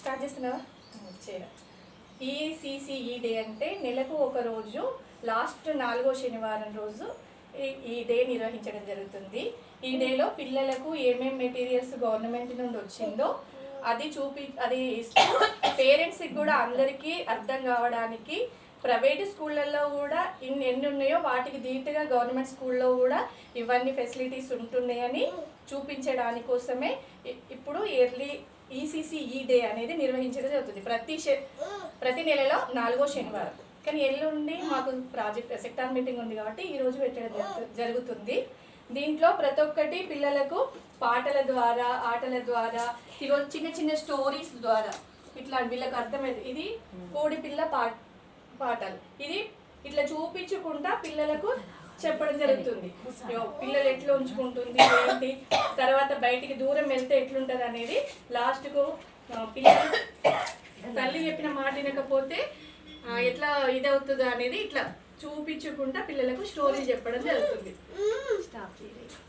Start చేస్తున్నావా? చేయరా. ECCE day అంటే నెలకు ఒక రోజు లాస్ట్ 4వ శనివారం రోజు ఈ డే నిర్వహించడం జరుగుతుంది. ఈ డేలో పిల్లలకు ఏమేమి మెటీరియల్స్ గవర్నమెంట్ నుండి వచ్చిందో అది ఇస్తూ పేరెంట్స్కి కూడా అందరికీ అర్థం కావడానికి ప్రైవేట్ స్కూళ్ళల్లో కూడా ఎన్ని ఉన్నాయో వాటికి ధీటుగా గవర్నమెంట్ స్కూల్లో కూడా ఇవన్నీ ఫెసిలిటీస్ ఉంటున్నాయని చూపించడానికి కోసమే ఇప్పుడు ఇయర్లీ ఈసీసీఈ డే అనేది నిర్వహించడం జరుగుతుంది. ప్రతి నెలలో 4వ శనివారం. కానీ ఎల్లుండి మాకు ప్రాజెక్ట్ సెక్టార్ మీటింగ్ ఉంది కాబట్టి ఈరోజు పెట్టడం జరుగుతుంది. దీంట్లో ప్రతి ఒక్కటి పిల్లలకు పాటల ద్వారా, ఆటల ద్వారా, ఈరోజు చిన్న చిన్న స్టోరీస్ ద్వారా ఇట్లా వీళ్ళకి అర్థమైంది. ఇది కోడి పిల్ల పాటలు, ఇది ఇట్లా చూపించుకుంటా పిల్లలకు చెప్పడం జరుగుతుంది. పిల్లలు ఎట్లా ఉంచుకుంటుంది ఏంటి, తర్వాత బయటికి దూరం వెళ్తే ఎట్లుంటుంది అనేది లాస్ట్కు పిల్లలు తల్లి చెప్పిన మాట వినకపోతే ఎట్లా ఇదవుతుందో అనేది ఇట్లా చూపించుకుంటా పిల్లలకు స్టోరీ చెప్పడం జరుగుతుంది. స్టాప్ చేయాలి.